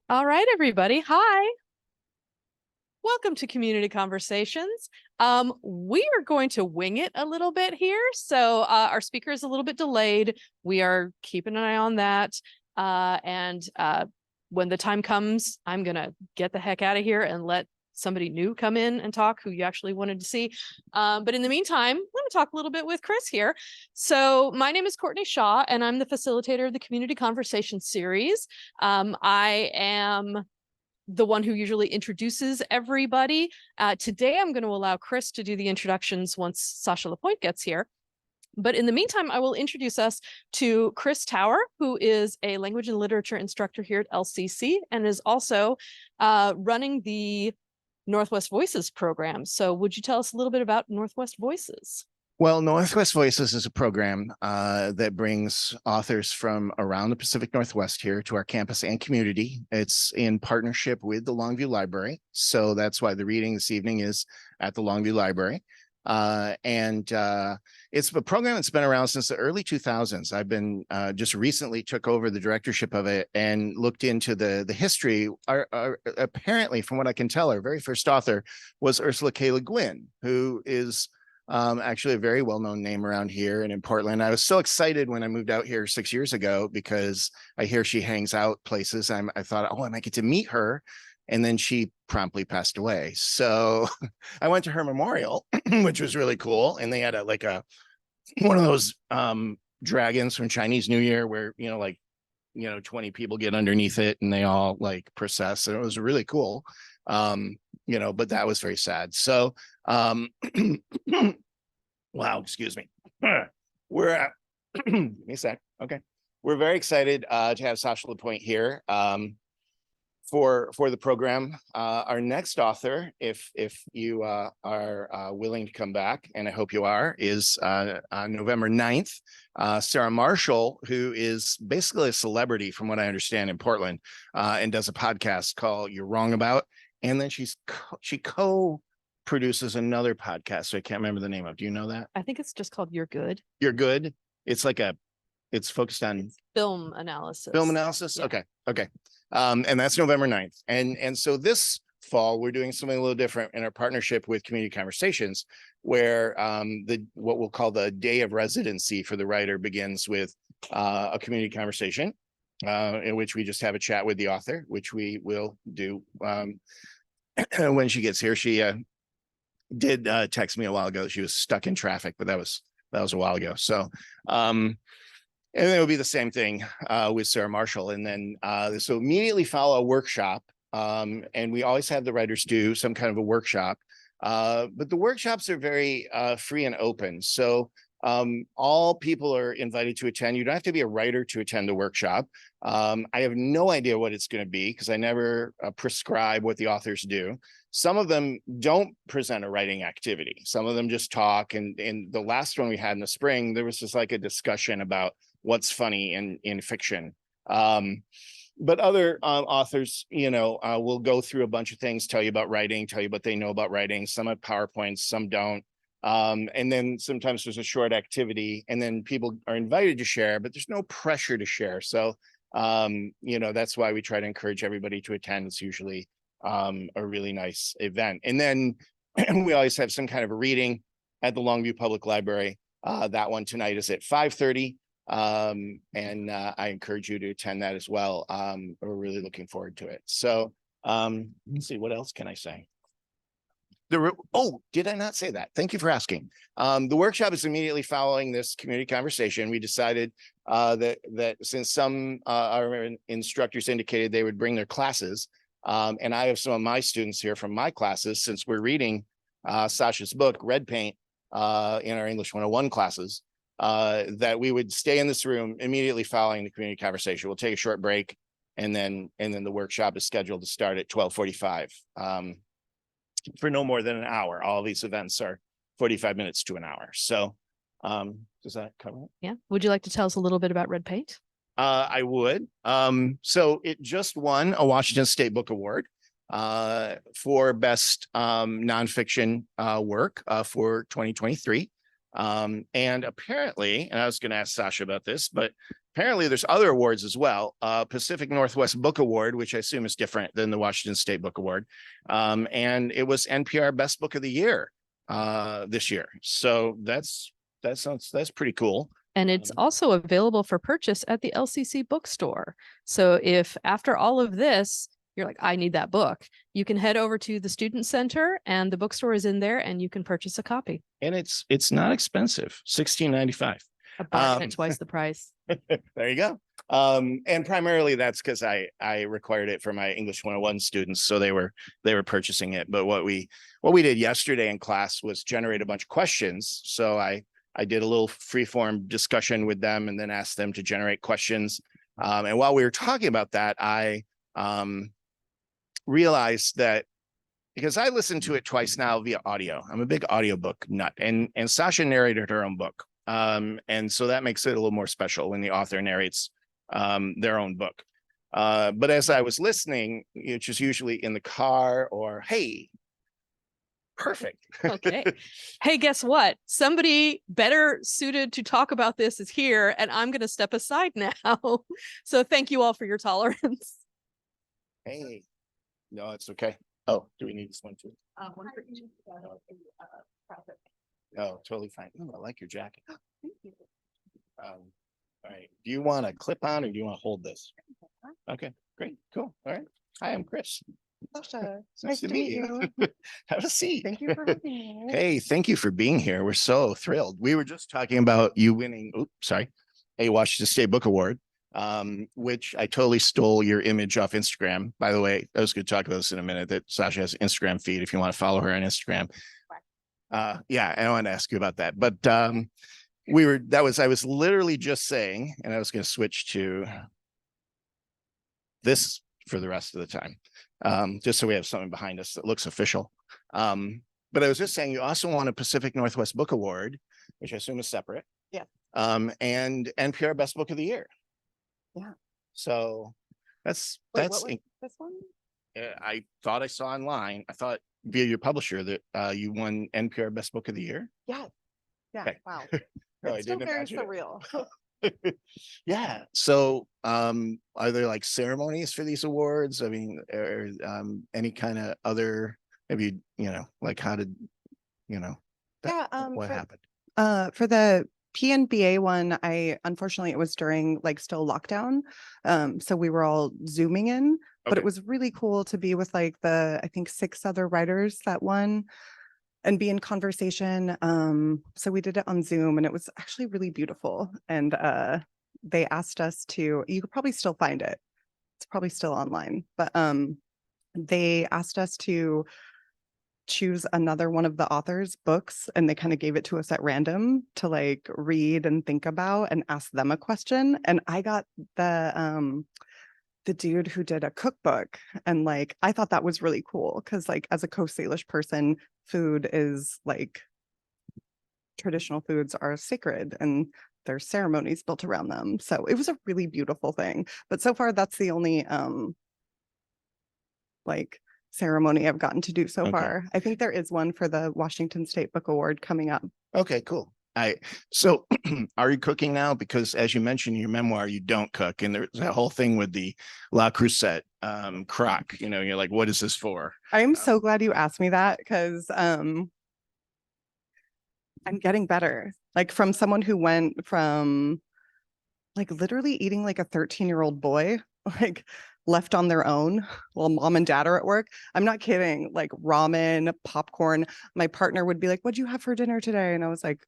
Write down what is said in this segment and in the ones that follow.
All right, everybody. Hi. Welcome to Community Conversations. We are going to wing it a little bit here. So our speaker is a little bit delayed. We are keeping an eye on that. And when the time comes, I'm going to get the heck out of here and let somebody new come in and talk who you actually wanted to see. But in the meantime, I'm going to talk a little bit with Chris here. So my name is Courtney Shaw, and I'm the facilitator of the Community Conversation series. I am the one who usually introduces everybody. Today, I'm going to allow Chris to do the introductions once Sasha LaPointe gets here. But in the meantime, I will introduce us to Chris Tower, who is a language and literature instructor here at LCC and is also running the Northwest Voices program. So would you tell us a little bit about Northwest Voices? Well, Northwest Voices is a program that brings authors from around the Pacific Northwest here to our campus and community. It's in partnership with the Longview Library. So that's why the reading this evening is at the Longview Library. And it's a program that's been around since the early 2000s. I've been just recently took over the directorship of it and looked into the history. Apparently, from what I can tell, our very first author was Ursula K. Le Guin, who is actually a very well-known name around here and in Portland. I was so excited when I moved out here 6 years ago because I hear she hangs out places. I thought, oh, I might get to meet her. And then she promptly passed away. So I went to her memorial, which was really cool. And they had one of those dragons from Chinese New Year where, 20 people get underneath it and they all like process. And it was really cool. But that was very sad. So wow, excuse me. We're at give me a sec. Okay. We're very excited to have Sasha LaPointe here for the program. Our next author, if you are willing to come back, and I hope you are, is on November 9th. Sarah Marshall, who is basically a celebrity from what I understand in Portland, and does a podcast called You're Wrong About. And then she co-produces another podcast. So I can't remember the name of. Do you know that? I think it's just called You're Good. You're Good. It's focused on film analysis. Film analysis. Yeah. Okay. And that's November 9th. And so this fall, we're doing something a little different in our partnership with Community Conversations, where what we'll call the day of residency for the writer begins with a community conversation in which we just have a chat with the author, which we will do when she gets here. She did text me a while ago. She was stuck in traffic, but that was a while ago. So and then it'll be the same thing with Sarah Marshall. And then so immediately follow a workshop. And we always have the writers do some kind of a workshop. But the workshops are very free and open. So all people are invited to attend. You don't have to be a writer to attend the workshop. I have no idea what it's going to be because I never prescribe what the authors do. Some of them don't present a writing activity. Some of them just talk. And the last one we had in the spring, there was just like a discussion about what's funny in fiction. But other authors, will go through a bunch of things, tell you about writing, tell you what they know about writing. Some have PowerPoints, some don't. And then sometimes there's a short activity and then people are invited to share, but there's no pressure to share. So, that's why we try to encourage everybody to attend. It's usually a really nice event. And then we always have some kind of a reading at the Longview Public Library. That one tonight is at 5:30. And I encourage you to attend that as well. We're really looking forward to it. So let's see, what else can I say? Did I not say that? Thank you for asking. The workshop is immediately following this community conversation. We decided that since some our instructors indicated they would bring their classes, and I have some of my students here from my classes, since we're reading Sasha's book, Red Paint, in our English 101 classes, that we would stay in this room immediately following the community conversation. We'll take a short break, and then the workshop is scheduled to start at 12:45. For no more than an hour. All of these events are 45 minutes to an hour. So does that cover it? Yeah. Would you like to tell us a little bit about Red Paint? I would. So it just won a Washington State Book Award for best nonfiction work for 2023. And apparently, and I was going to ask Sasha about this, but apparently there's other awards as well. Pacific Northwest Book Award, which I assume is different than the Washington State Book Award. And it was NPR Best Book of the Year this year. So that's pretty cool. And it's also available for purchase at the LCC bookstore. So if after all of this, you're like, I need that book, you can head over to the Student Center and the bookstore is in there and you can purchase a copy. And it's not expensive, $16.95. A bargain at twice the price. There you go. And primarily that's because I required it for my English 101 students, so they were purchasing it. But what we did yesterday in class was generate a bunch of questions. So I did a little free-form discussion with them and then asked them to generate questions. And while we were talking about that, I realized that because I listened to it twice now via audio, I'm a big audiobook nut, and Sasha narrated her own book. And so that makes it a little more special when the author narrates their own book. But as I was listening, which is usually in the car or, hey, perfect. Okay. Hey, guess what? Somebody better suited to talk about this is here, and I'm going to step aside now. So thank you all for your tolerance. Hey, no, it's okay. Oh, do we need this one too? One for each. Oh, totally fine. Oh, I like your jacket. Thank you. All right. Do you want to clip on or do you want to hold this? Okay, great, cool. All right. Hi, I'm Chris. Sasha, Nice to meet you. Have a seat. Thank you for having me. Hey, thank you for being here. We're so thrilled. We were just talking about you winning, a Washington State Book Award, which I totally stole your image off Instagram. By the way, I was going to talk about this in a minute, that Sasha has an Instagram feed if you want to follow her on Instagram. Yeah, I want to ask you about that. But I was literally just saying, and I was going to switch to this for the rest of the time. Just so we have something behind us that looks official. But I was just saying, you also won a Pacific Northwest Book Award, which I assume is separate. Yeah. And NPR Best Book of the Year. Yeah. So Wait, what was this one? I thought I saw online. I thought via your publisher that you won NPR Best Book of the Year. Yeah. Yeah. Okay. Wow. No, I It's still didn't very imagine it. surreal. Yeah. So are there like ceremonies for these awards? I mean, or any kind of other, maybe, like how did, what happened? For the PNBA one, unfortunately it was during still lockdown. So we were all Zooming in, but it was really cool to be with I think 6 other writers that won and be in conversation. So we did it on Zoom and it was actually really beautiful. And they asked us you could probably still find it. It's probably still online, but they asked us to choose another one of the author's books, and they kind of gave it to us at random to read and think about and ask them a question. And I got the dude who did a cookbook, and I thought that was really cool because as a Coast Salish person, food is traditional foods are sacred and there's ceremonies built around them. So it was a really beautiful thing. But so far that's the only ceremony I've gotten to do so far. I think there is one for the Washington State Book Award coming up. Okay, cool. So are you cooking now? Because as you mentioned in your memoir, you don't cook. And there's that whole thing with the La Crusette crock, you're like, what is this for? I'm so glad you asked me that because I'm getting better. From someone who went from literally eating a 13-year-old boy, left on their own while mom and dad are at work. I'm not kidding. Ramen, popcorn. My partner would be like, what'd you have for dinner today? And I was like,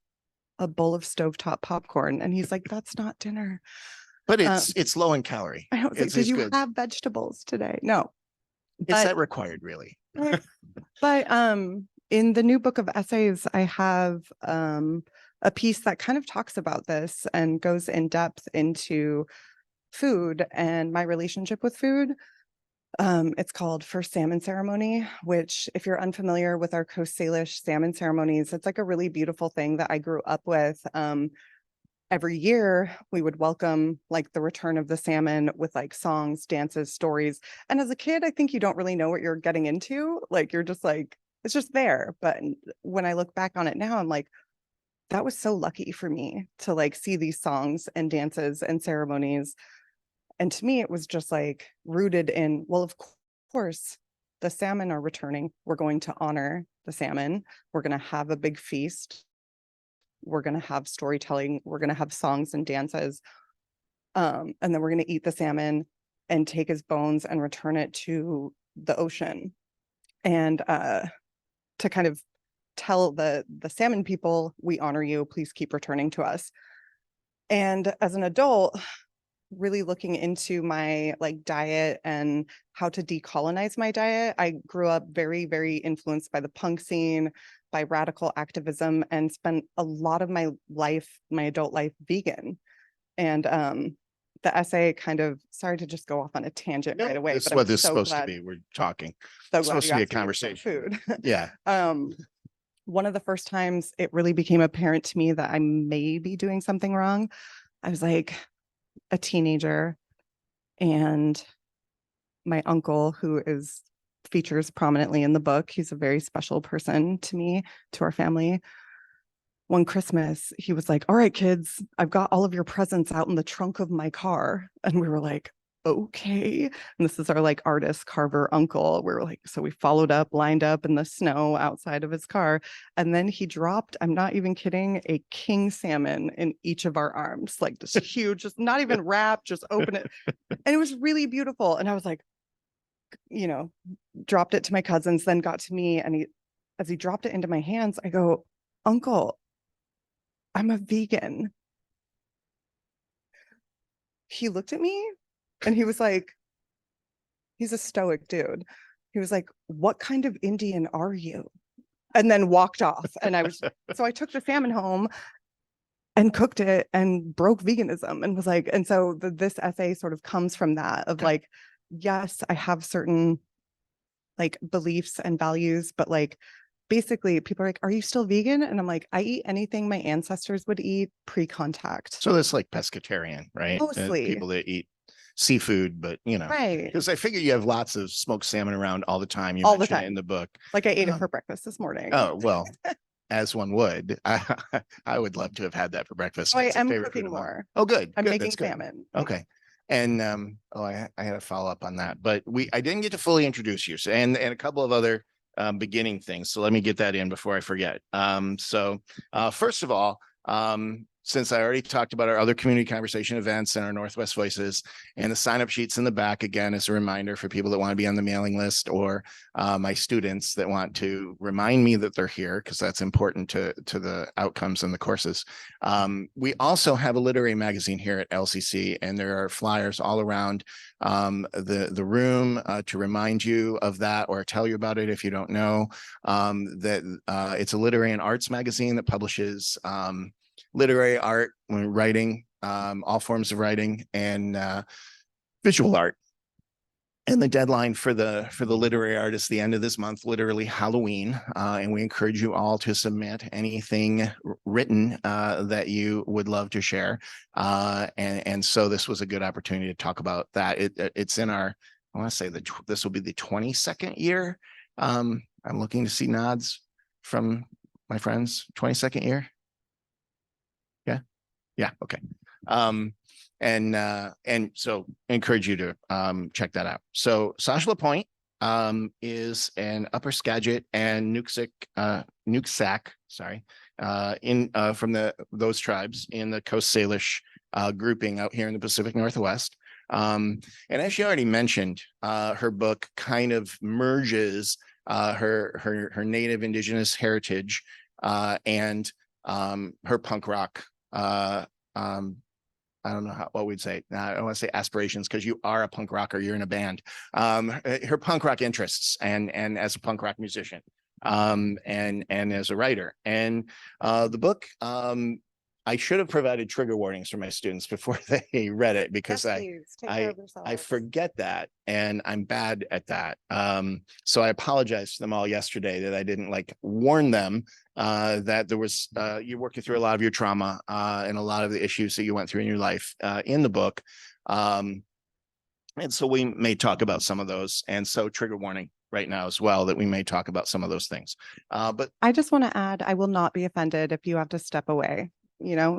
a bowl of stovetop popcorn. And he's like, that's not dinner. But it's low in calorie. I was like, did you have vegetables today? No. Is that required, really? But in the new book of essays, I have a piece that kind of talks about this and goes in depth into food and my relationship with food. It's called First Salmon Ceremony, which if you're unfamiliar with our Coast Salish salmon ceremonies, it's a really beautiful thing that I grew up with. Every year we would welcome the return of the salmon with songs, dances, stories. And as a kid, I think you don't really know what you're getting into. You're just it's just there. But when I look back on it now, I'm like, that was so lucky for me to like see these songs and dances and ceremonies. And to me, it was just like rooted in, well, of course, the salmon are returning. We're going to honor the salmon. We're going to have a big feast. We're going to have storytelling. We're going to have songs and dances. And then we're going to eat the salmon and take his bones and return it to the ocean. And to kind of tell the salmon people, we honor you, please keep returning to us. And as an adult, really looking into my like diet and how to decolonize my diet, I grew up very, very influenced by the punk scene, by radical activism, and spent a lot of my life, my adult life, vegan. And the essay kind of, sorry to just go off on a tangent right away, This is but what I'm this is so supposed to glad, be. We're talking. so It's glad supposed you to be a asked me about conversation. food. Yeah. One of the first times it really became apparent to me that I may be doing something wrong, I was like a teenager, and my uncle, who is features prominently in the book, he's a very special person to me, to our family. One Christmas, he was like, all right, kids, I've got all of your presents out in the trunk of my car. And we were like, okay. And this is our like artist carver uncle. We were like, so we followed up, lined up in the snow outside of his car. And then he dropped, I'm not even kidding, a king salmon in each of our arms, like this huge, just not even wrapped, just open it. And it was really beautiful. And I was like, you know, dropped it to my cousins, then got to me. And as he dropped it into my hands, I go, Uncle, I'm a vegan. He looked at me and he was like, he's a stoic dude. He was like, what kind of Indian are you? And then walked off. And so I took the salmon home and cooked it and broke veganism and was like, and so this essay sort of comes from that of like, yes, I have certain like beliefs and values, but like basically people are like, are you still vegan? And I'm like, I eat anything my ancestors would eat pre-contact. So that's like pescatarian, right? Mostly. People that eat seafood, but Right. because I figure you have lots of smoked salmon around all the time. You All the mentioned it time. in the book. Like I ate it for breakfast this morning. Oh, well, as one would. I would love to have had that for breakfast. Oh, I It's a am favorite food cooking of mine. more. Oh, good. I'm Good. making That's good. salmon. Okay. And I had a follow up on that, but I didn't get to fully introduce you. So, and a couple of other beginning things. So let me get that in before I forget. First of all, since I already talked about our other community conversation events and our Northwest Voices, and the sign up sheets in the back, again, as a reminder for people that want to be on the mailing list, or my students that want to remind me that they're here, because that's important to the outcomes and the courses. We also have a literary magazine here at LCC, and there are flyers all around the room to remind you of that, or tell you about it if you don't know. It's a literary and arts magazine that publishes literary art, writing, all forms of writing, and visual art. And the deadline for the literary art is the end of this month, literally Halloween. And we encourage you all to submit anything written that you would love to share. And so this was a good opportunity to talk about that. It's in our, I want to say this will be the 22nd year. I'm looking to see nods from my friends. 22nd year. Yeah. Okay. And so I encourage you to check that out. So Sasha LaPointe is an Upper Skagit and Nooksack, from those tribes in the Coast Salish grouping out here in the Pacific Northwest. And as she already mentioned, her book kind of merges her native indigenous heritage and her punk rock I don't know what we'd say. I don't want to say aspirations, because you are a punk rocker. You're in a band. Her punk rock interests and as a punk rock musician, and as a writer. And the book, I should have provided trigger warnings for my students before they read it, because I forget that, and I'm bad at that. So I apologize to them all yesterday that I didn't warn them that there was you're working through a lot of your trauma and a lot of the issues that you went through in your life in the book. And so we may talk about some of those. And so trigger warning right now as well, that we may talk about some of those things. But I just want to add, I will not be offended if you have to step away,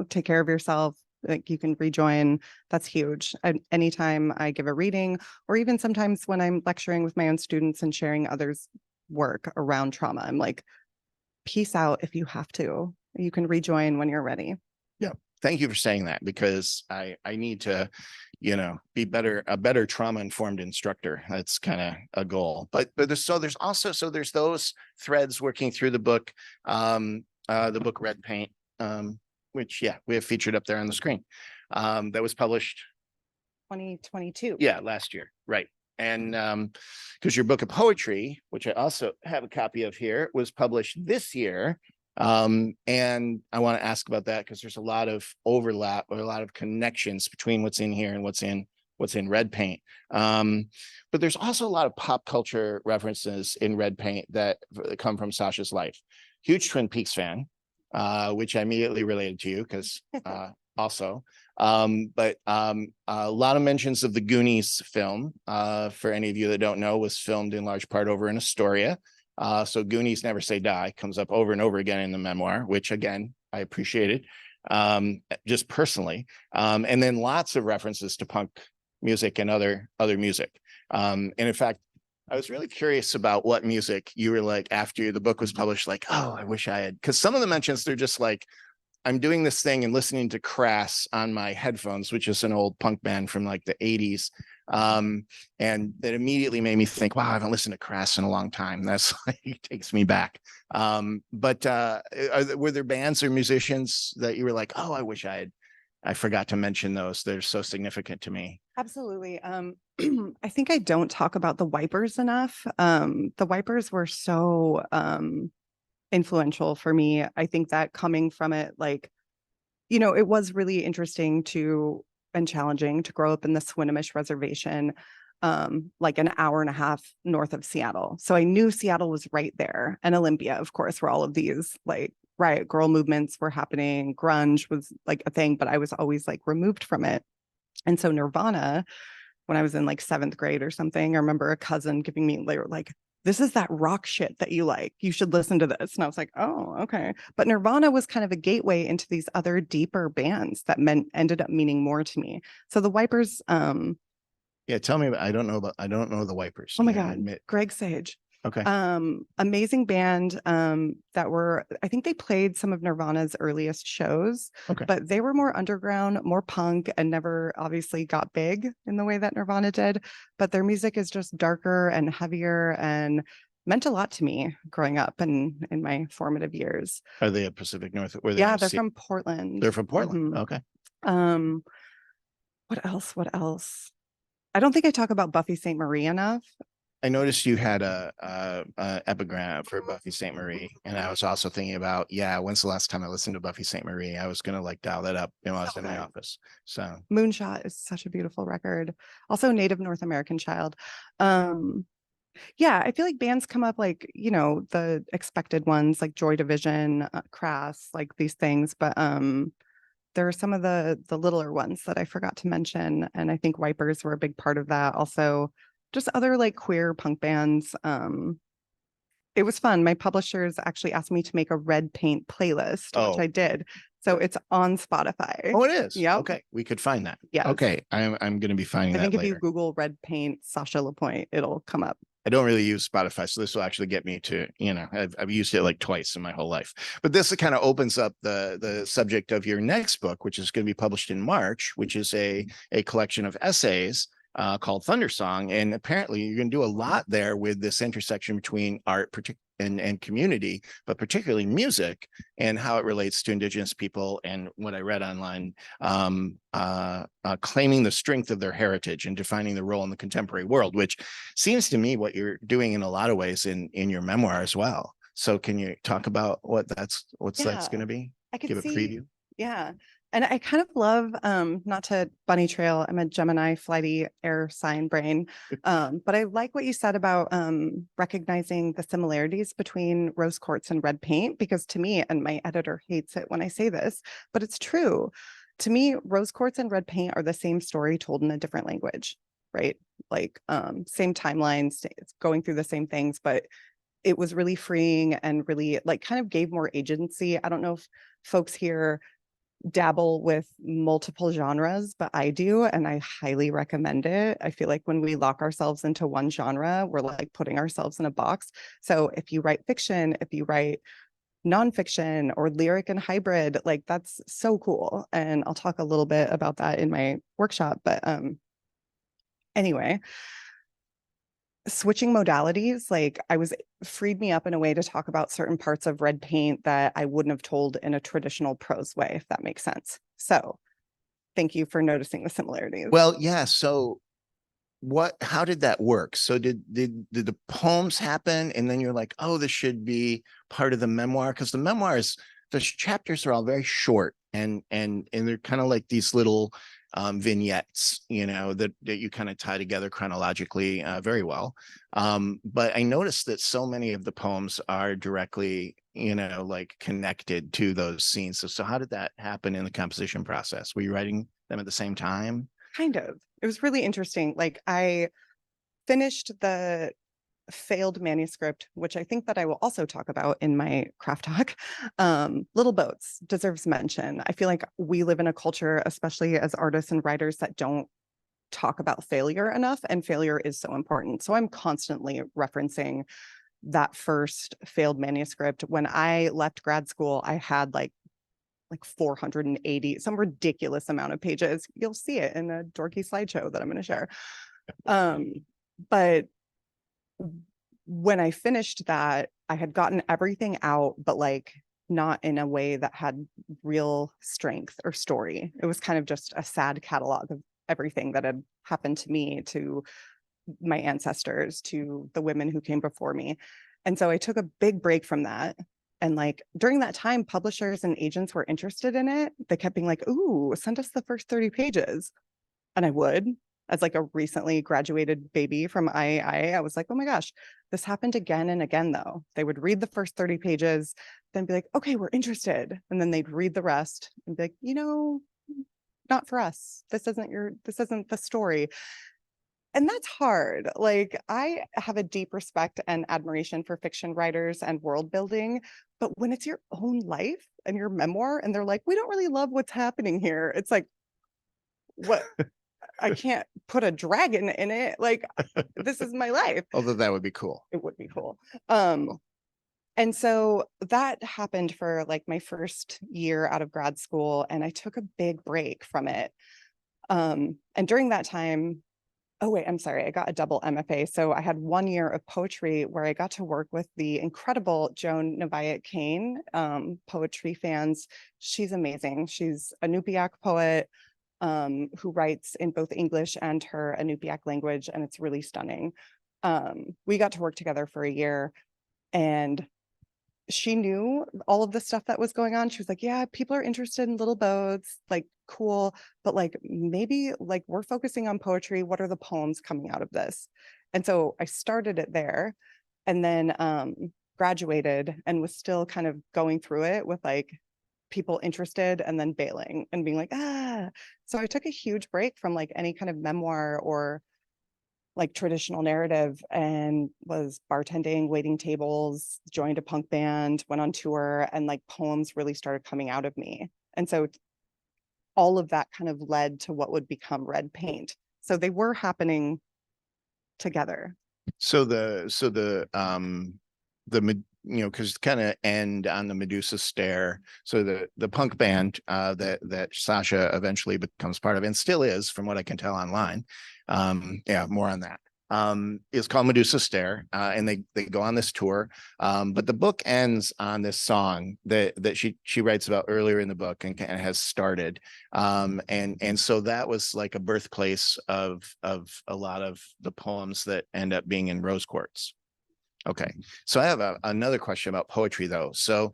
take care of yourself. Like, you can rejoin. That's huge. Anytime I give a reading, or even sometimes when I'm lecturing with my own students and sharing others' work around trauma, I'm like, peace out if you have to. You can rejoin when you're ready. yeah, thank you for saying that, because I need to, be a better trauma informed instructor. That's kind of a goal. But there's those threads working through the book, the book Red Paint, which we have featured up there on the screen. That was published 2022. Yeah, last year, right. And because your book of poetry, which I also have a copy of here, was published this year. And I want to ask about that, because there's a lot of overlap or a lot of connections between what's in here and what's in Red Paint. But there's also a lot of pop culture references in Red Paint that come from Sasha's life. Huge Twin Peaks fan, which I immediately related to you, because also. But a lot of mentions of the Goonies film, for any of you that don't know, was filmed in large part over in Astoria. So Goonies Never Say Die comes up over and over again in the memoir, which again, I appreciated, just personally. And then lots of references to punk music and other music. And in fact, I was really curious about what music you were like after the book was published, like, oh, I wish I had, because some of the mentions, they're just like, I'm doing this thing and listening to Crass on my headphones, which is an old punk band from like the 80s. And that immediately made me think, wow, I haven't listened to Crass in a long time. That's like, takes me back. But were there bands or musicians that you were like, oh, I forgot to mention those. They're so significant to me. Absolutely. I think I don't talk about the Wipers enough. The Wipers were so influential for me. I think that coming from it, like, it was really interesting and challenging to grow up in the Swinomish Reservation, like an hour and a half north of Seattle. So I knew Seattle was right there, and Olympia, of course, where all of these like riot girl movements were happening. Grunge was like a thing, but I was always like removed from it. And so Nirvana, when I was in like 7th grade or something, I remember a cousin giving me like, this is that rock shit that you like. You should listen to this. And I was like, oh, okay. But Nirvana was kind of a gateway into these other deeper bands that ended up meaning more to me. So the Wipers. Yeah, tell me. I don't know the Wipers. Oh my God, Greg Sage. Okay. Amazing band I think they played some of Nirvana's earliest shows, okay, but they were more underground, more punk, and never obviously got big in the way that Nirvana did. But their music is just darker and heavier and meant a lot to me growing up and in my formative years. Are they a Pacific Northwest? Yeah, they're from Portland. They're from Portland. Mm-hmm. Okay. What else? I don't think I talk about Buffy St. Marie enough. I noticed you had a epigram for Buffy St. Marie, and I was also thinking about, when's the last time I listened to Buffy St. Marie? I was gonna like dial that up, I was in my office. So Moonshot is such a beautiful record. Also, Native North American Child. I feel like bands come up like, the expected ones like Joy Division, Crass, like these things, but there are some of the littler ones that I forgot to mention, and I think Wipers were a big part of that. Also, just other like queer punk bands. It was fun. My publishers actually asked me to make a Red Paint playlist, which I did. So it's on Spotify. Oh, it is. Yeah. Okay, we could find that. Yeah. Okay, I'm going to be finding that. I think if later. you Google Red Paint Sasha LaPointe, it'll come up. I don't really use Spotify, so this will actually get me to, I've used it like twice in my whole life. But this kind of opens up the subject of your next book, which is going to be published in March, which is a collection of essays called Thundersong. And apparently you're going to do a lot there with this intersection between art and community, but particularly music and how it relates to Indigenous people, and what I read online, claiming the strength of their heritage and defining their role in the contemporary world, which seems to me what you're doing in a lot of ways in your memoir as well. So can you talk about what that's going to be? I could give a preview. Yeah. And I kind of love, not to bunny trail, I'm a Gemini flighty air sign brain. But I like what you said about recognizing the similarities between rose quartz and red paint, because to me, and my editor hates it when I say this, but it's true. To me, rose quartz and red paint are the same story told in a different language, right? like same timelines, it's going through the same things, but it was really freeing and really like kind of gave more agency. I don't know if folks here dabble with multiple genres, but I do, and I highly recommend it. I feel like when we lock ourselves into one genre, we're like putting ourselves in a box. So if you write fiction, if you write nonfiction or lyric and hybrid, like that's so cool. And I'll talk a little bit about that in my workshop. But anyway, switching modalities, like I was freed me up in a way to talk about certain parts of red paint that I wouldn't have told in a traditional prose way, if that makes sense. So thank you for noticing the similarities. Well, yeah. So how did that work? So did the poems happen and then you're like, oh, this should be part of the memoir? Because the memoirs, the chapters are all very short and they're kind of like these little vignettes, you know, that you kind of tie together chronologically very well. But I noticed that so many of the poems are directly, you know, like connected to those scenes. So how did that happen in the composition process? Were you writing them at the same time? Kind of. It was really interesting. Like I finished the failed manuscript, which I think that I will also talk about in my craft talk. Little Boats deserves mention. I feel like we live in a culture, especially as artists and writers, that don't talk about failure enough, and failure is so important. So I'm constantly referencing that first failed manuscript. When I left grad school, I had like 480, some ridiculous amount of pages. You'll see it in a dorky slideshow that I'm going to share. But when I finished that, I had gotten everything out, but like not in a way that had real strength or story. It was kind of just a sad catalog of everything that had happened to me, to my ancestors, to the women who came before me. And so I took a big break from that. And like during that time, publishers and agents were interested in it. They kept being like, ooh, send us the first 30 pages. And I would, as like a recently graduated baby from IAI, I was like, oh my gosh, this happened again and again though. They would read the first 30 pages, then be like, okay, we're interested. And then they'd read the rest and be like, you know, not for us. This isn't the story. And that's hard. Like I have a deep respect and admiration for fiction writers and world building, but when it's your own life and your memoir and they're like, we don't really love what's happening here. It's like, what? I can't put a dragon in it. Like this is my life. Although that would be cool. It would be cool. And so that happened for like my first year out of grad school, and I took a big break from it. And during that time, oh wait, I'm sorry, I got a double MFA. So I had 1 year of poetry where I got to work with the incredible Joan Nevaeh Kane. Poetry fans, she's amazing. She's a Inupiaq poet who writes in both English and her Inupiaq language, and it's really stunning. We got to work together for a year, and she knew all of the stuff that was going on. She was like, yeah, people are interested in Little Boats, like cool, but like maybe like we're focusing on poetry. What are the poems coming out of this? And so I started it there, and then graduated and was still kind of going through it with like people interested and then bailing and being like, ah. So I took a huge break from like any kind of memoir or like traditional narrative, and was bartending, waiting tables, joined a punk band, went on tour, and like poems really started coming out of me. And so all of that kind of led to what would become Red Paint. So they were happening together. So you know, because kind of end on the Medusa Stair. So the punk band that Sasha eventually becomes part of, and still is, from what I can tell online. Yeah, more on that. Is called Medusa Stair, and they go on this tour. But the book ends on this song that she writes about earlier in the book and has started. And so that was like a birthplace of a lot of the poems that end up being in Rose Quartz. Okay, so I have another question about poetry though. So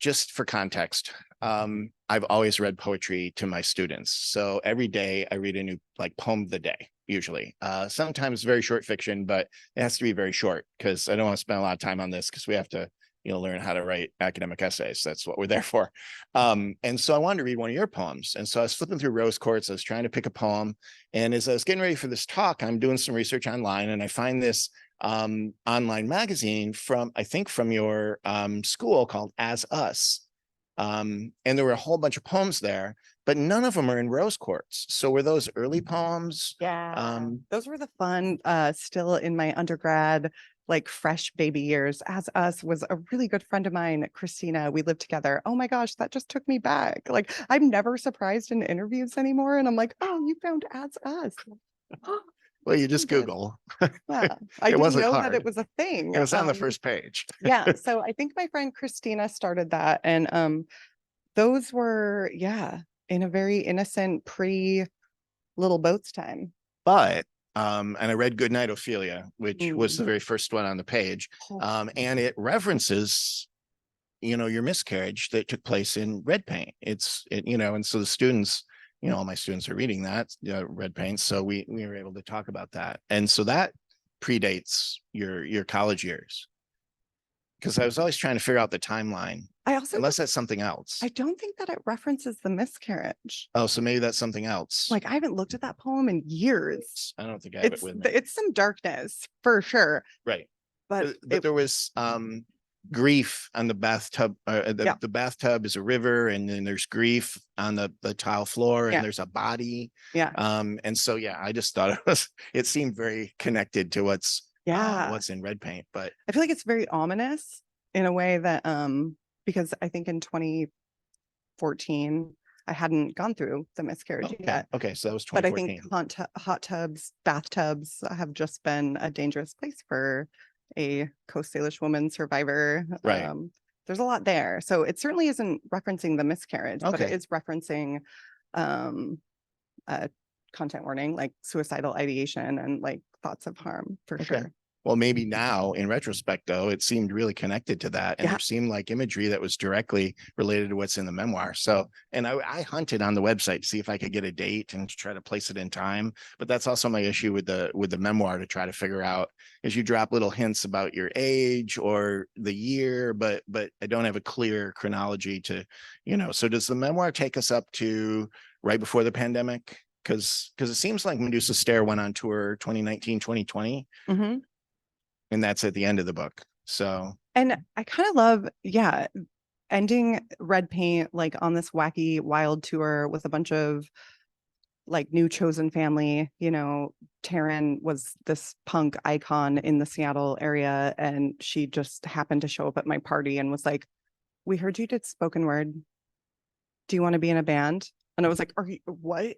just for context, I've always read poetry to my students. So every day I read a new like poem of the day, usually. Sometimes very short fiction, but it has to be very short because I don't want to spend a lot of time on this because we have to you'll learn how to write academic essays. That's what we're there for. And so I wanted to read one of your poems. And so I was flipping through Rose Quartz. I was trying to pick a poem. And as I was getting ready for this talk, I'm doing some research online, and I find this online magazine I think from your school called As Us. And there were a whole bunch of poems there, but none of them are in Rose Quartz. So were those early poems? Yeah. Those were the fun, still in my undergrad, like fresh baby years. As Us was a really good friend of mine, Christina. We lived together. Oh my gosh, that just took me back. Like, I'm never surprised in interviews anymore. And I'm like, oh, you found As Us. Well, you So just good. Google. Yeah, I It didn't wasn't know that hard. it was a thing. It was on the first page. Yeah, so I think my friend Christina started that, and those were, yeah, in a very innocent, pretty little boats time. But and I read Goodnight Ophelia, which was the Mm. very first one on the page. And it references, your miscarriage that took place in red paint. And so the students, all my students are reading that red paint. So we were able to talk about that. And so that predates your college years, because I was always trying to figure out the timeline, I also unless that's something else. I don't think that it references the miscarriage. Oh, so maybe that's something else. Like, I haven't looked at that poem in years. I don't think I have it with me. It's some darkness for sure. Right. But There was grief on the bathtub. The bathtub is a river, and then there's grief on the tile floor, and there's a body. Yeah. And so I just thought it seemed very connected to what's in red paint. But I feel like it's very ominous in a way that because I think in 2014 I hadn't gone through the miscarriage yet. Okay, so that was But I 2014. think hot tubs, bathtubs have just been a dangerous place for a Coast Salish woman survivor. Right. There's a lot there. So it certainly isn't referencing the miscarriage, but it Okay. is referencing content warning, like suicidal ideation and like thoughts of harm for sure. Well, maybe now in retrospect, though, it seemed really connected to that. And there seemed like imagery that was directly related to what's in the memoir. So, and I hunted on the website to see if I could get a date and to try to place it in time. But that's also my issue with the memoir, to try to figure out, is you drop little hints about your age or the year, but I don't have a clear chronology to, so does the memoir take us up to right before the pandemic? Because it seems like Medusa Stair went on tour 2019, 2020. Mm-hmm. And that's at the end of the book. So, and I kind of love, ending red paint like on this wacky, wild tour with a bunch of like new chosen family. Taryn was this punk icon in the Seattle area, and she just happened to show up at my party and was like, "We heard you did spoken word. Do you want to be in a band?" And I was like, "Are you what?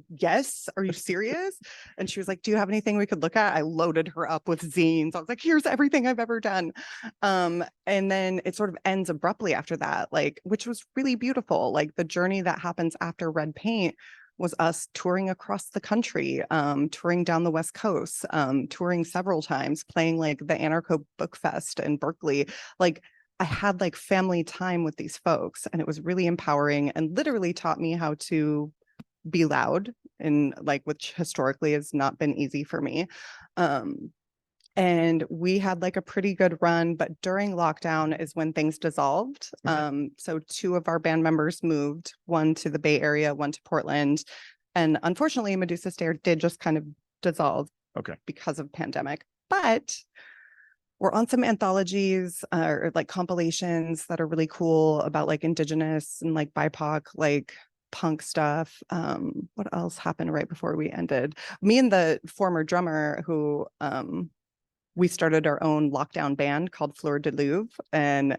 Yes, are you serious?" And she was like, "Do you have anything we could look at?" I loaded her up with zines. I was like, "Here's everything I've ever done." And then it sort of ends abruptly after that, like, which was really beautiful. Like, the journey that happens after red paint was us touring across the country, touring down the West Coast, touring several times, playing like the Anarcho Book Fest in Berkeley. Like, I had like family time with these folks, and it was really empowering and literally taught me how to be loud, and like, which historically has not been easy for me. And we had like a pretty good run, but during lockdown is when things dissolved. So two of our band members moved, one to the Bay Area, one to Portland. And unfortunately, Medusa Stair did just kind of dissolve because of pandemic. But we're on some anthologies or like compilations that are really cool about like Indigenous and like BIPOC, like punk stuff. What else happened right before we ended? Me and the former drummer who we started our own lockdown band called Fleur de Louvre, and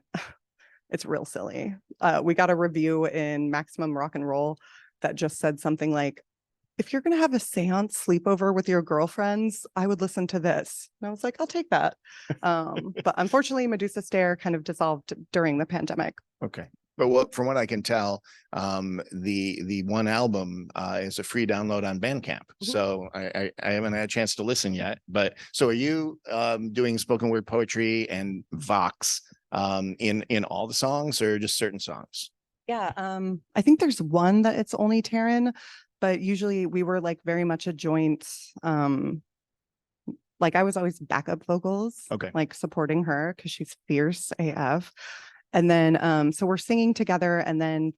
it's real silly. We got a review in Maximum Rock and Roll that just said something like, "If you're going to have a seance sleepover with your girlfriends, I would listen to this." And I was like, "I'll take that." But unfortunately, Medusa Stair kind of dissolved during the pandemic. Okay. But from what I can tell, the one album is a free download on Bandcamp. So I haven't had a chance to listen yet. But so are you doing spoken word poetry and vox in all the songs, or just certain songs? Yeah, I think there's one that it's only Taryn, but usually we were like very much a joint, like I was always backup vocals, Okay. like supporting her because she's fierce AF. And then so we're singing together, and then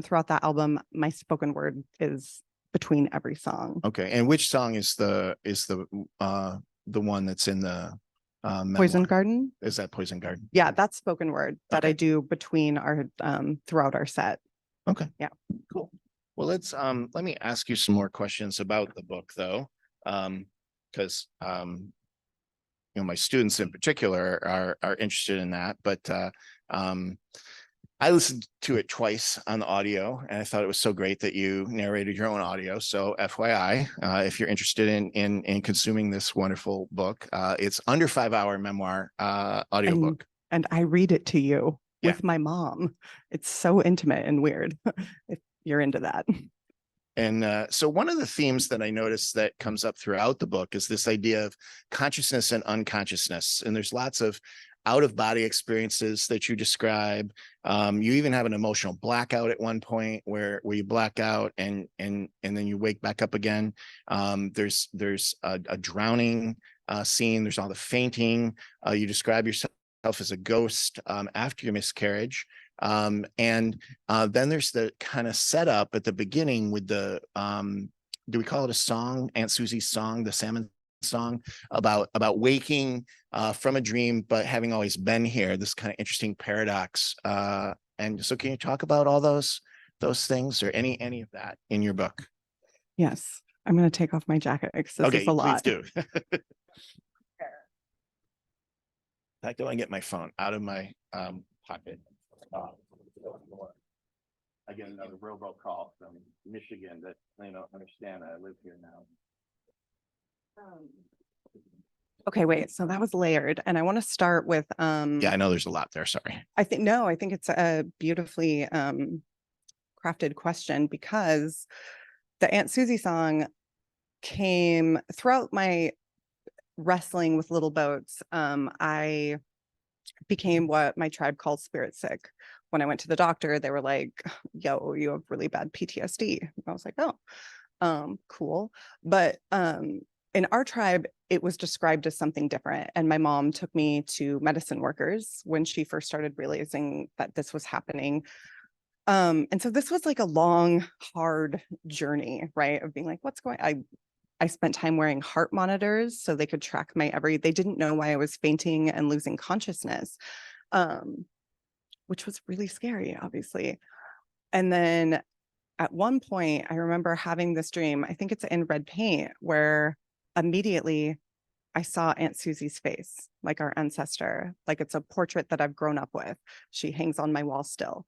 throughout that album, my spoken word is between every song. Okay. And which song is the one that's in the Poison memoir? Garden. Is that Poison Garden? Yeah, that's spoken word that I Okay. do between our throughout our set. Okay. Yeah. Cool. Well, let me ask you some more questions about the book though. Because you know, my students in particular are interested in that, but I listened to it twice on the audio, and I thought it was so great that you narrated your own audio. So FYI, if you're interested in consuming this wonderful book, it's under 5 hour memoir audiobook. And I read it to you Yeah. with my mom. It's so intimate and weird if you're into that. And so one of the themes that I noticed that comes up throughout the book is this idea of consciousness and unconsciousness. And there's lots of out of body experiences that you describe. You even have an emotional blackout at one point where you black out and then you wake back up again. There's a drowning scene. There's all the fainting. You describe yourself as a ghost after your miscarriage. And then there's the kind of setup at the beginning with the do we call it a song, Aunt Susie's song, the salmon song, about waking from a dream but having always been here, this kind of interesting paradox. And so can you talk about all those things or any of that in your book? Yes, I'm going to take off my jacket because this Okay, is a lot. please do. In fact, I want to get my phone out of my pocket. I get another robocall from Michigan that they don't understand I live here now. Okay, wait. So that was layered, and I want to start with Yeah, I know there's a lot there. Sorry. I think it's a beautifully crafted question, because the Aunt Susie song came throughout my wrestling with little boats. I became what my tribe calls spirit sick. When I went to the doctor, they were like, yo, you have really bad PTSD. I was like, oh, cool. But in our tribe, it was described as something different. And my mom took me to medicine workers when she first started realizing that this was happening. And so this was like a long, hard journey, right? Of being like, what's going on? I spent time wearing heart monitors so they could track they didn't know why I was fainting and losing consciousness, which was really scary, obviously. And then at one point, I remember having this dream, I think it's in red paint, where immediately I saw Aunt Susie's face, like our ancestor, like it's a portrait that I've grown up with. She hangs on my wall still.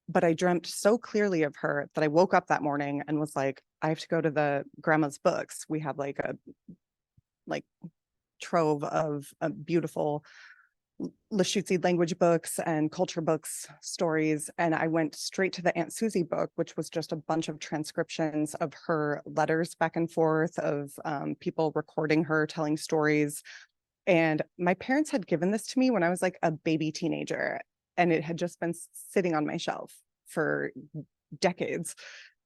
But I dreamt so clearly of her that I woke up that morning and was like, I have to go to the grandma's books. We have like a trove of beautiful Lushootseed language books and culture books, stories. And I went straight to the Aunt Susie book, which was just a bunch of transcriptions of her letters back and forth of people recording her telling stories. And my parents had given this to me when I was like a baby teenager, and it had just been sitting on my shelf for decades.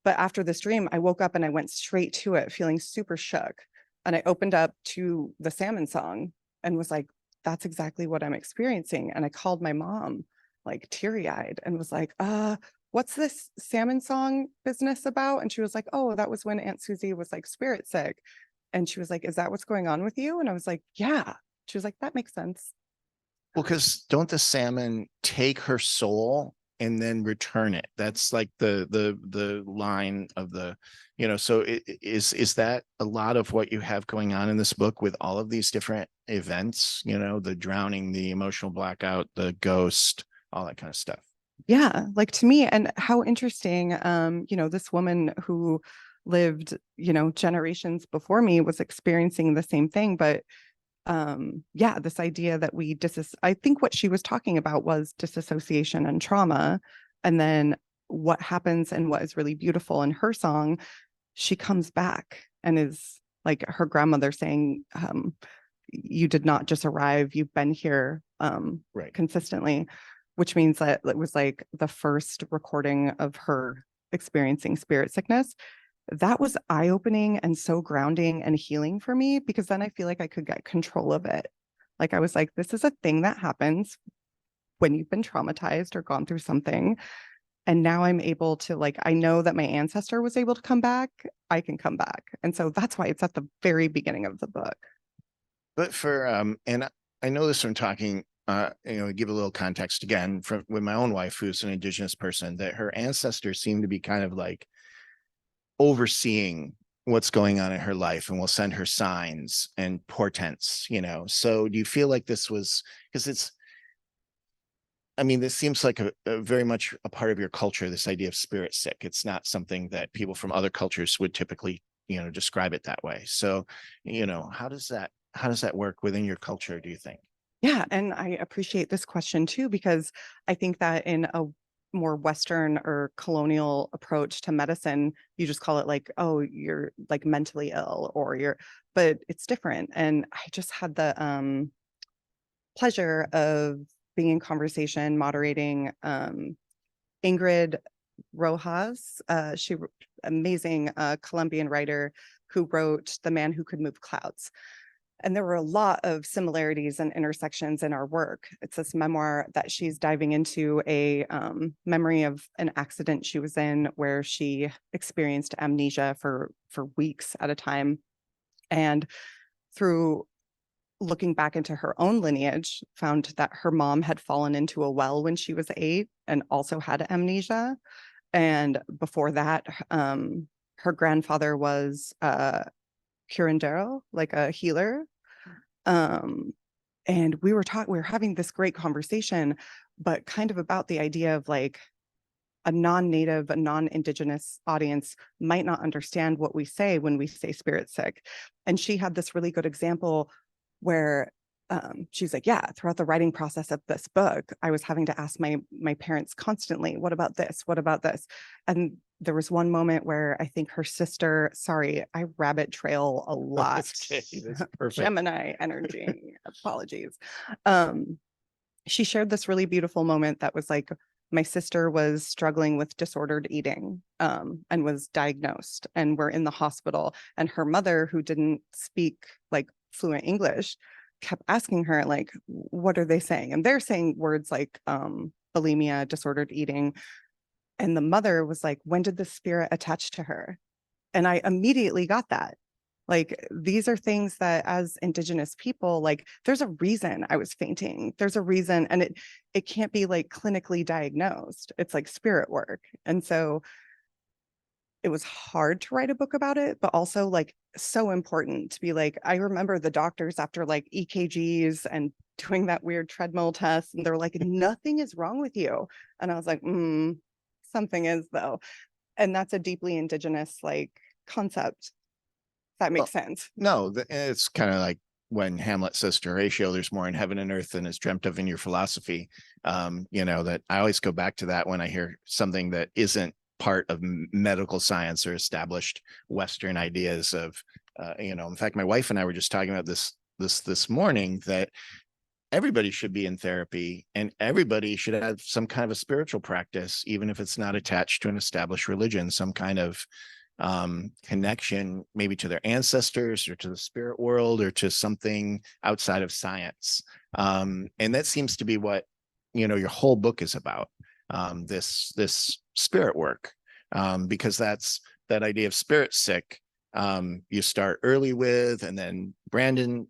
But after this dream, I woke up and I went straight to it, feeling super shook. And I opened up to the salmon song and was like, that's exactly what I'm experiencing. And I called my mom, like teary-eyed, and was like, what's this salmon song business about? And she was like, oh, that was when Aunt Susie was like spirit sick. And she was like, is that what's going on with you? And I was like, yeah. She was like, that makes sense. Well, because don't the salmon take her soul and then return it? That's like the line of the, you know, so is that a lot of what you have going on in this book with all of these different events, you know, the drowning, the emotional blackout, the ghost, all that kind of stuff? Yeah, like to me, and how interesting, you know, this woman who lived, you know, generations before me was experiencing the same thing. But yeah, this idea that I think what she was talking about was disassociation and trauma. And then what happens and what is really beautiful in her song, she comes back and is like her grandmother saying, you did not just arrive, you've been here Right. consistently, which means that it was like the first recording of her experiencing spirit sickness. that was eye-opening and so grounding and healing for me, because then I feel like I could get control of it. Like I was like, this is a thing that happens when you've been traumatized or gone through something. And now I'm able to, like, I know that my ancestor was able to come back. I can come back. And so that's why it's at the very beginning of the book. But for and I know this from talking, give a little context again from with my own wife, who's an Indigenous person, that her ancestors seem to be kind of like overseeing what's going on in her life and will send her signs and portents, So do you feel like this was, because this seems like a very much a part of your culture, this idea of spirit sick. It's not something that people from other cultures would typically, describe it that way. So, how does that work within your culture, do you think? Yeah, and I appreciate this question too, because I think that in a more Western or colonial approach to medicine, you just call it like, oh, you're like mentally ill or but it's different. And I just had the pleasure of being in conversation, moderating Ingrid Rojas. Amazing Colombian writer who wrote The Man Who Could Move Clouds. And there were a lot of similarities and intersections in our work. It's this memoir that she's diving into a memory of an accident she was in where she experienced amnesia for weeks at a time. And through looking back into her own lineage, found that her mom had fallen into a well when she was 8 and also had amnesia. And before that, her grandfather was curandero, like a healer. And we were having this great conversation, but kind of about the idea of like a non-native, a non-indigenous audience might not understand what we say when we say spirit sick. And she had this really good example where she's like, yeah, throughout the writing process of this book, I was having to ask my parents constantly, what about this? What about this? And there was one moment where I think her sister, sorry, I rabbit trail a lot. That's perfect. Gemini energy, apologies. She shared this really beautiful moment that was like, my sister was struggling with disordered eating and was diagnosed, and we're in the hospital, and her mother, who didn't speak like fluent English, kept asking her like, what are they saying? And they're saying words like bulimia, disordered eating. And the mother was like, when did the spirit attach to her? And I immediately got that. Like, these are things that as Indigenous people, like, there's a reason I was fainting. There's a reason, and it can't be like clinically diagnosed. It's like spirit work. And so it was hard to write a book about it, but also like so important to be like, I remember the doctors after like EKGs and doing that weird treadmill test, and they're like, nothing is wrong with you. And I was like, something is though. And that's a deeply Indigenous like concept. That makes sense. No, it's kind of like when Hamlet says to Horatio, there's more in heaven and earth than is dreamt of in your philosophy. That I always go back to that when I hear something that isn't part of medical science or established Western ideas of, in fact, my wife and I were just talking about this morning, that everybody should be in therapy and everybody should have some kind of a spiritual practice, even if it's not attached to an established religion, some kind of connection maybe to their ancestors or to the spirit world or to something outside of science. And that seems to be what, your whole book is about, this spirit work, because that's that idea of spirit sick. You start early with, and then Brandon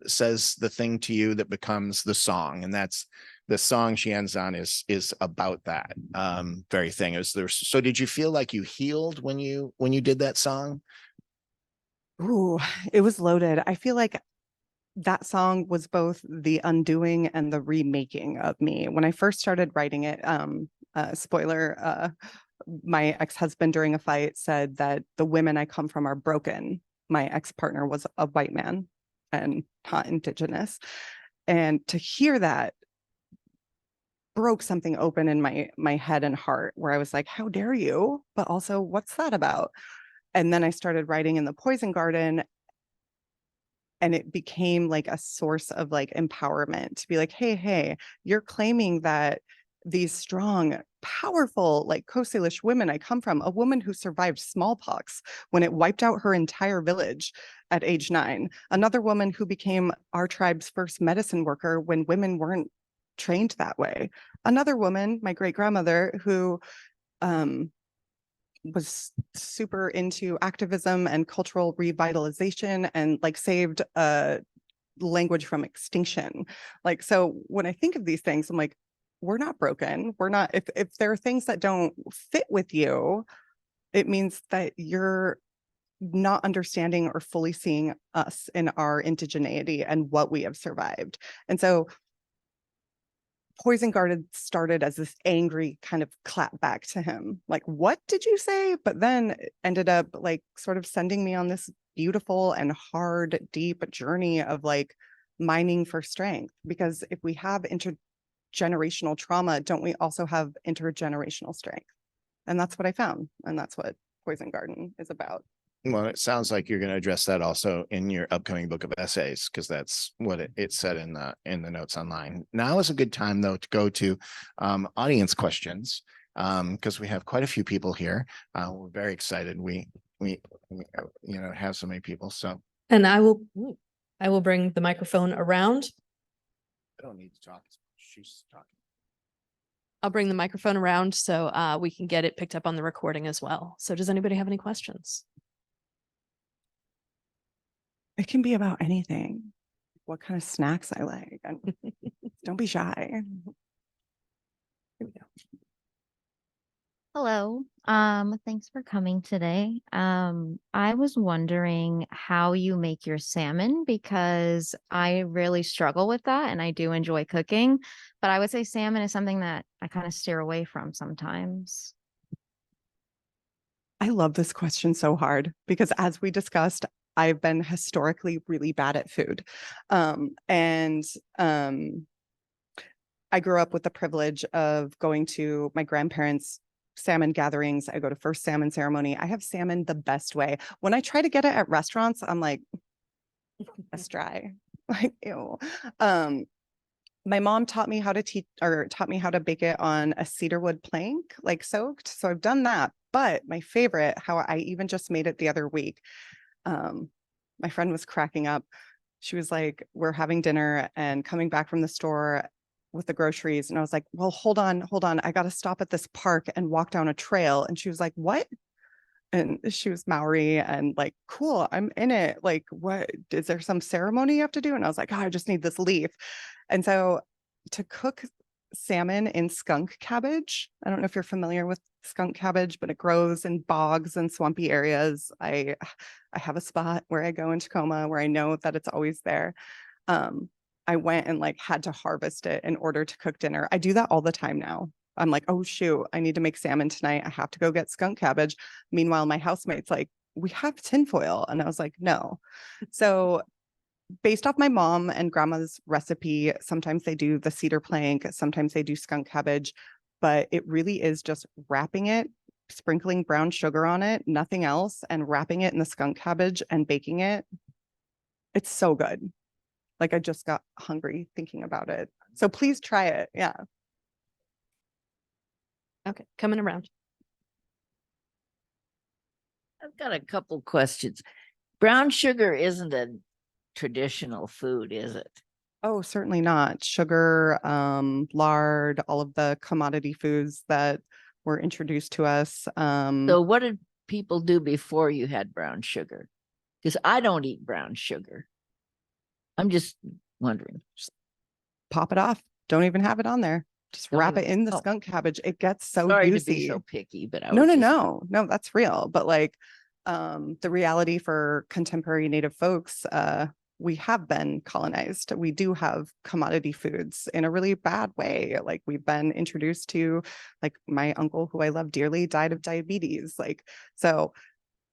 says the thing to you that becomes the song, and that's the song she ends on is about that very thing. So did you feel like you healed when you did that song? Ooh, it was loaded. I feel like that song was both the undoing and the remaking of me. When I first started writing it, spoiler, my ex-husband during a fight said that the women I come from are broken. My ex-partner was a white man and not Indigenous. And to hear that broke something open in my head and heart, where I was like, how dare you? But also, what's that about? And then I started writing in the Poison Garden, and it became like a source of like empowerment to be like, hey, you're claiming that these strong, powerful, like Coast Salish women. I come from a woman who survived smallpox when it wiped out her entire village at age 9. Another woman who became our tribe's first medicine worker when women weren't trained that way. Another woman, my great grandmother, who was super into activism and cultural revitalization and like saved language from extinction. Like, so when I think of these things, I'm like, we're not broken. We're not, if there are things that don't fit with you, it means that you're not understanding or fully seeing us in our indigeneity and what we have survived. And so Poison Garden started as this angry kind of clap back to him. Like, what did you say? But then it ended up like sort of sending me on this beautiful and hard, deep journey of like mining for strength. Because if we have intergenerational trauma, don't we also have intergenerational strength? And that's what I found. And that's what Poison Garden is about. Well, it sounds like you're going to address that also in your upcoming book of essays, because that's what it said in the notes online. Now is a good time, though, to go to audience questions, because we have quite a few people here. We're very excited. We have so many people. So, And I will bring the microphone around. I don't need to talk. She's talking. I'll bring the microphone around so we can get it picked up on the recording as well. So does anybody have any questions? It can be about anything. What kind of snacks I like. And don't be shy. Here we go. Hello. Thanks for coming today. I was wondering how you make your salmon because I really struggle with that and I do enjoy cooking, but I would say salmon is something that I kind of steer away from sometimes. I love this question so hard because as we discussed, I've been historically really bad at food. I grew up with the privilege of going to my grandparents' salmon gatherings. I go to first salmon ceremony. I have salmon the best way. When I try to get it at restaurants, I'm like, that's dry. Like, ew. My mom taught me how to bake it on a cedarwood plank, like soaked. So I've done that. But my favorite, how I even just made it the other week. My friend was cracking up. She was like, we're having dinner and coming back from the store with the groceries. And I was like, well, hold on. I got to stop at this park and walk down a trail. And she was like, what? And she was Maori and like, cool, I'm in it. Like, what, is there some ceremony you have to do? And I was like, oh, I just need this leaf. And so to cook salmon in skunk cabbage, I don't know if you're familiar with skunk cabbage, but it grows in bogs and swampy areas. I have a spot where I go in Tacoma where I know that it's always there. I went and like had to harvest it in order to cook dinner. I do that all the time now. I'm like, oh shoot, I need to make salmon tonight. I have to go get skunk cabbage. Meanwhile, my housemate's like, we have tinfoil. And I was like, no. So based off my mom and grandma's recipe, sometimes they do the cedar plank, sometimes they do skunk cabbage, but it really is just wrapping it, sprinkling brown sugar on it, nothing else, and wrapping it in the skunk cabbage and baking it. It's so good. Like I just got hungry thinking about it. So please try it. Yeah. Okay, coming around. I've got a couple questions. Brown sugar isn't a traditional food, is it? Oh, certainly not. Sugar, lard, all of the commodity foods that were introduced to us. So what did people do before you had brown sugar? Because I don't eat brown sugar. I'm just wondering. Just pop it off. Don't even have it on there. Just wrap it in the Oh. skunk cabbage. It gets so Sorry juicy. to be so picky, but I No, was no, just- no, that's real. But like the reality for contemporary Native folks, we have been colonized. We do have commodity foods in a really bad way. Like we've been introduced to, like my uncle, who I love dearly, died of diabetes. Like, so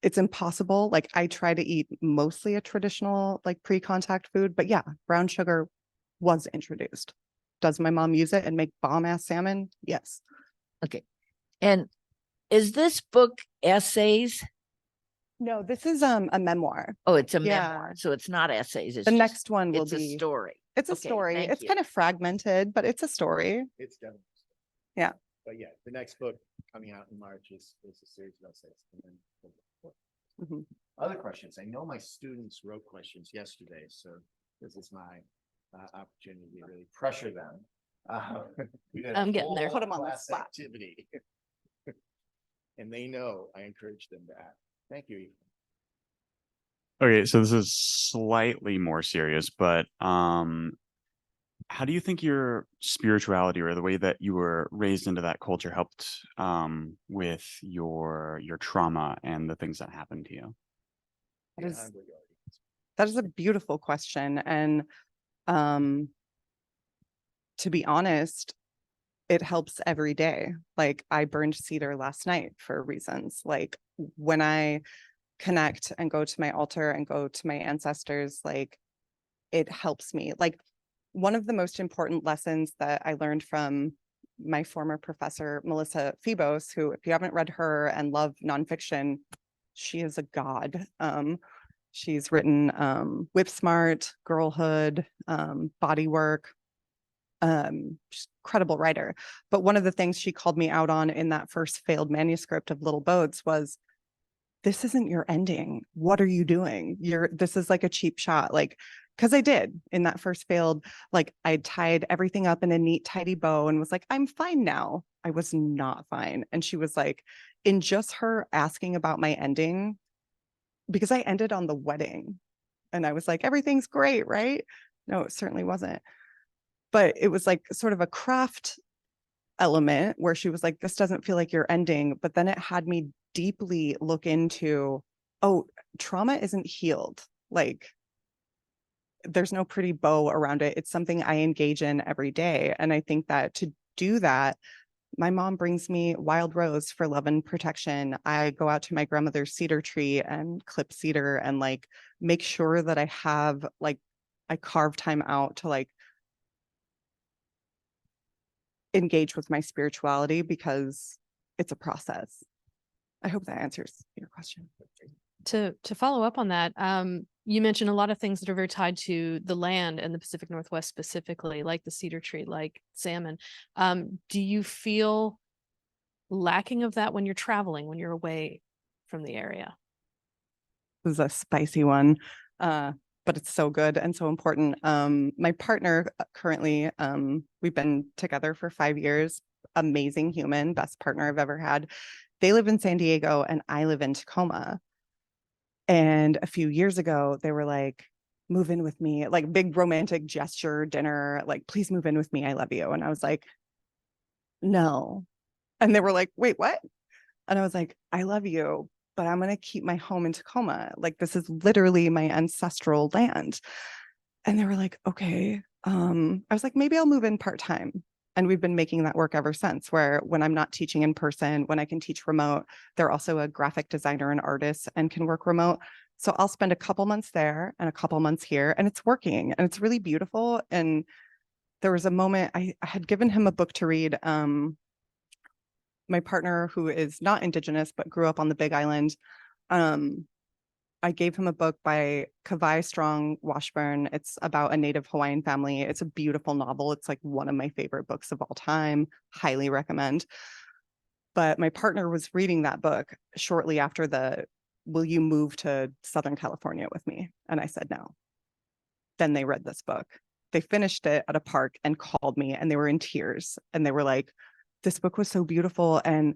it's impossible. Like I try to eat mostly a traditional, like pre-contact food, but yeah, brown sugar was introduced. Does my mom use it and make bomb ass salmon? Yes. Okay. And is this book essays? No, this is a memoir. Oh, it's a Yeah. memoir. So it's not essays. It's The just- next one will it's be a story. It's a Okay, story. thank It's you. kind of fragmented, but it's a story. It's definitely. Yeah. But yeah, the next book coming out in March is a series of essays. And then Mhm. other questions. I know my students wrote questions yesterday, so this is my opportunity to really pressure them. We did a I'm getting there. whole Put 'em on the class spot. activity. And they know I encourage them to act. Thank you. Ethan. Okay, so this is slightly more serious, but how do you think your spirituality or the way that you were raised into that culture helped with your trauma and the things that happened to you? That Yeah, is- I'm with you. That is a beautiful question. And um, to be honest, it helps every day. Like I burned cedar last night for reasons. Like when I connect and go to my altar and go to my ancestors, like it helps me. Like one of the most important lessons that I learned from my former professor, Melissa Phoebos, who, if you haven't read her and love nonfiction, she is a god. She's written Whip Smart, Girlhood, Body Work. She's an incredible writer. But one of the things she called me out on in that first failed manuscript of Little Boats was, this isn't your ending. What are you doing? This is like a cheap shot. Like, because I did in that first failed, like I tied everything up in a neat, tidy bow and was like, I'm fine now. I was not fine. And she was like, in just her asking about my ending, because I ended on the wedding and I was like, everything's great, right? No, it certainly wasn't. But it was like sort of a craft element where she was like, this doesn't feel like your ending. But then it had me deeply look into, oh, trauma isn't healed. Like there's no pretty bow around it. It's something I engage in every day. And I think that to do that, my mom brings me wild rose for love and protection. I go out to my grandmother's cedar tree and clip cedar and like make sure that I have like, I carve time out to like engage with my spirituality because it's a process. I hope that answers your question. To follow up on that, you mentioned a lot of things that are very tied to the land and the Pacific Northwest specifically, like the cedar tree, like salmon. Do you feel lacking of that when you're traveling, when you're away from the area? This is a spicy one, but it's so good and so important. My partner currently, we've been together for 5 years, amazing human, best partner I've ever had. They live in San Diego and I live in Tacoma. And a few years ago, they were like, move in with me, like big romantic gesture dinner, like, please move in with me. I love you. And I was like, no. And they were like, wait, what? And I was like, I love you, but I'm going to keep my home in Tacoma. Like, this is literally my ancestral land. And they were like, okay. I was like, maybe I'll move in part-time. And we've been making that work ever since, where when I'm not teaching in person, when I can teach remote, they're also a graphic designer and artist and can work remote. So I'll spend a couple months there and a couple months here, and it's working and it's really beautiful. And there was a moment I had given him a book to read. My partner, who is not Indigenous, but grew up on the Big Island, I gave him a book by Kawai Strong Washburn. It's about a Native Hawaiian family. It's a beautiful novel. It's like one of my favorite books of all time. Highly recommend. But my partner was reading that book shortly after will you move to Southern California with me? And I said no. Then they read this book. They finished it at a park and called me and they were in tears. And they were like, this book was so beautiful. And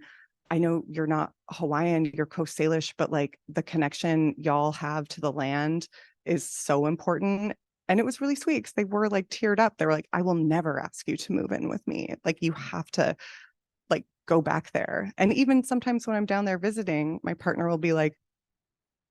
I know you're not Hawaiian, you're Coast Salish, but like the connection y'all have to the land is so important. And it was really sweet because they were like teared up. They were like, I will never ask you to move in with me. Like you have to like go back there. And even sometimes when I'm down there visiting, my partner will be like,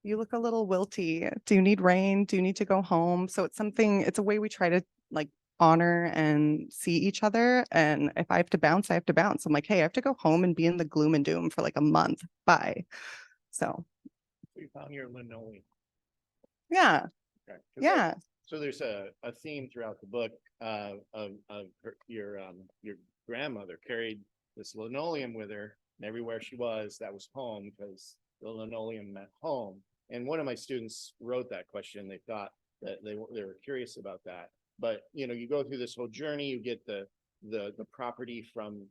you look a little wilty. Do you need rain? Do you need to go home? So it's a way we try to like honor and see each other. And if I have to bounce, I have to bounce. I'm like, hey, I have to go home and be in the gloom and doom for like a month. Bye. So You found your linoleum. yeah. Okay. Yeah. So there's a theme throughout the book of your grandmother carried this linoleum with her, and everywhere she was, that was home because the linoleum meant home. And one of my students wrote that question. They thought that they were curious about that. But you know, you go through this whole journey, you get the the property from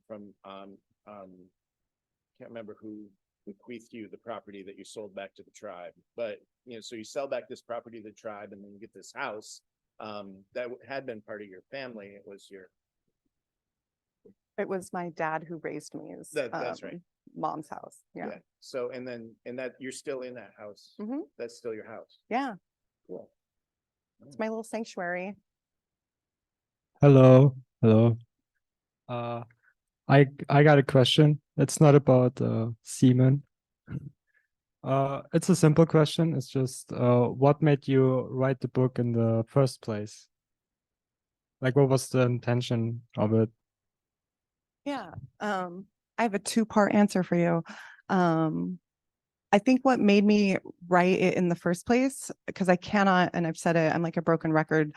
can't remember who bequeathed you the property that you sold back to the tribe, but so you sell back this property to the tribe, and then you get this house that had been part of your family. It was my dad who raised me. That's right. Mom's house. Yeah. So and that you're still in that house. Mhm. That's still your house. Yeah. Cool. It's my little sanctuary. Hello, hello. I got a question. It's not about semen. It's a simple question. It's just what made you write the book in the first place? Like, what was the intention of it? Yeah. I have a two-part answer for you. I think what made me write it in the first place, because I cannot, and I've said it, I'm like a broken record.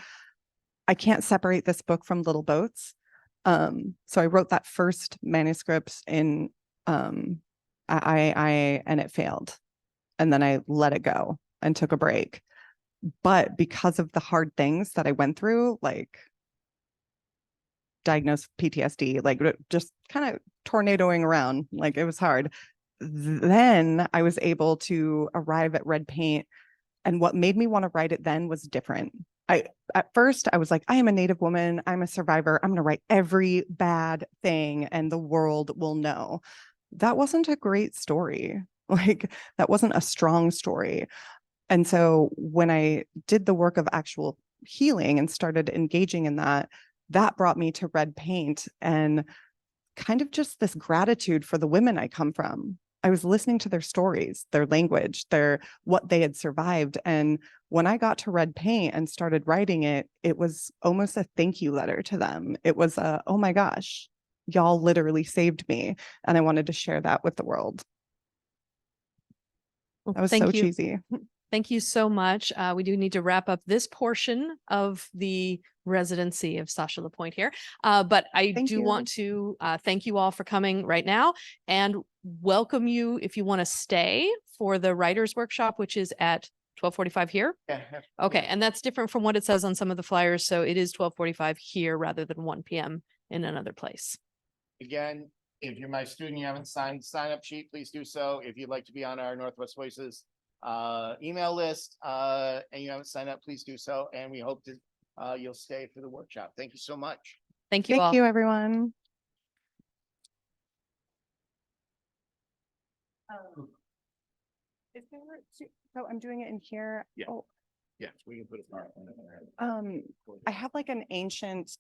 I can't separate this book from Little Boats. So I wrote that first manuscript in and it failed. And then I let it go and took a break. But because of the hard things that I went through, like diagnosed PTSD, like just kind of tornadoing around, like it was hard. Then I was able to arrive at red paint. And what made me want to write it then was different. At first I was like, I am a Native woman. I'm a survivor. I'm going to write every bad thing and the world will know. That wasn't a great story. Like that wasn't a strong story. And so when I did the work of actual healing and started engaging in that, that brought me to red paint and kind of just this gratitude for the women I come from. I was listening to their stories, their language, what they had survived. And when I got to red paint and started writing it, it was almost a thank you letter to them. It was oh my gosh, y'all literally saved me. And I wanted to share that with the world. Well, That was thank so you. cheesy. Thank you so much. We do need to wrap up this portion of the residency of Sasha LaPointe here. But I Thank do you. want to thank you all for coming right now and welcome you if you want to stay for the writers workshop, which is at 12:45 here. Yeah. Okay. And that's different from what it says on some of the flyers. So it is 12:45 here rather than 1 p.m. in another place. Again, if you're my student, you haven't signed the sign up sheet, please do so. If you'd like to be on our Northwest Voices email list and you haven't signed up, please do so. And we hope that you'll stay for the workshop. Thank you so much. Thank you all. Thank you, everyone. Is there, so I'm doing it in here. Yeah. Oh, Yes, we can put it. I have like an ancient